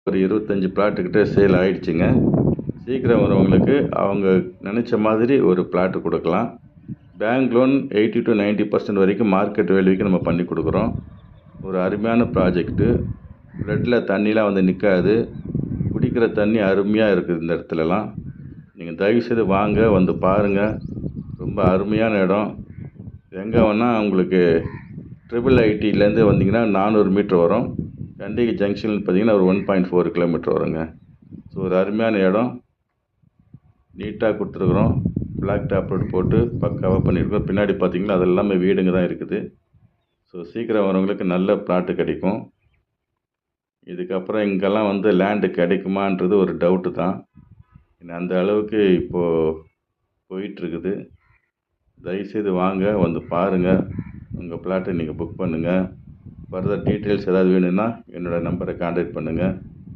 ஒரு 25 பிளாட்டுக்கிட்ட சேல் ஆகிடுச்சிங்க. சீக்கிரம் வரவங்களுக்கு அவங்க நினச்ச மாதிரி ஒரு பிளாட்டு கொடுக்கலாம். பேங்க் லோன் 80 to 90% வரைக்கும் மார்க்கெட் வேல்யூக்கு நம்ம பண்ணி கொடுக்குறோம். ஒரு அருமையான ப்ராஜெக்ட்டு. ஃப்ளட்டில் தண்ணிலாம் வந்து நிற்காது. குடிக்கிற தண்ணி அருமையாக இருக்குது இந்த இடத்துலலாம். நீங்கள் தயவுசெய்து வாங்க, வந்து பாருங்கள். ரொம்ப அருமையான இடம். எங்கே வேணால் உங்களுக்கு IIITலேருந்து வந்தீங்கன்னா 400 மீட்டர் வரும். கண்டிகை ஜங்ஷன் பார்த்தீங்கன்னா ஒரு 1.4 கிலோமீட்டர் வருங்க. ஸோ ஒரு அருமையான இடம். நீட்டாக கொடுத்துருக்குறோம். பிளாக் டாப் ரோடு போட்டு பக்காவாக பண்ணியிருக்கோம். பின்னாடி பார்த்தீங்கன்னா அது எல்லாமே வீடுங்க தான் இருக்குது. ஸோ சீக்கிரம் வரவங்களுக்கு நல்ல பிளாட்டு கிடைக்கும். இதுக்கப்புறம் இங்கெல்லாம் வந்து லேண்டு கிடைக்குமான்றது ஒரு டவுட்டு தான். அந்த அளவுக்கு இப்போது போயிட்டுருக்குது. தயவுசெய்து வாங்க, வந்து பாருங்கள். உங்கள் பிளாட்டை நீங்கள் புக் பண்ணுங்கள். ஃபர்தர் டீட்டெயில்ஸ் ஏதாவது வேணும்னா என்னோடய நம்பரை கான்டாக்ட் பண்ணுங்கள்.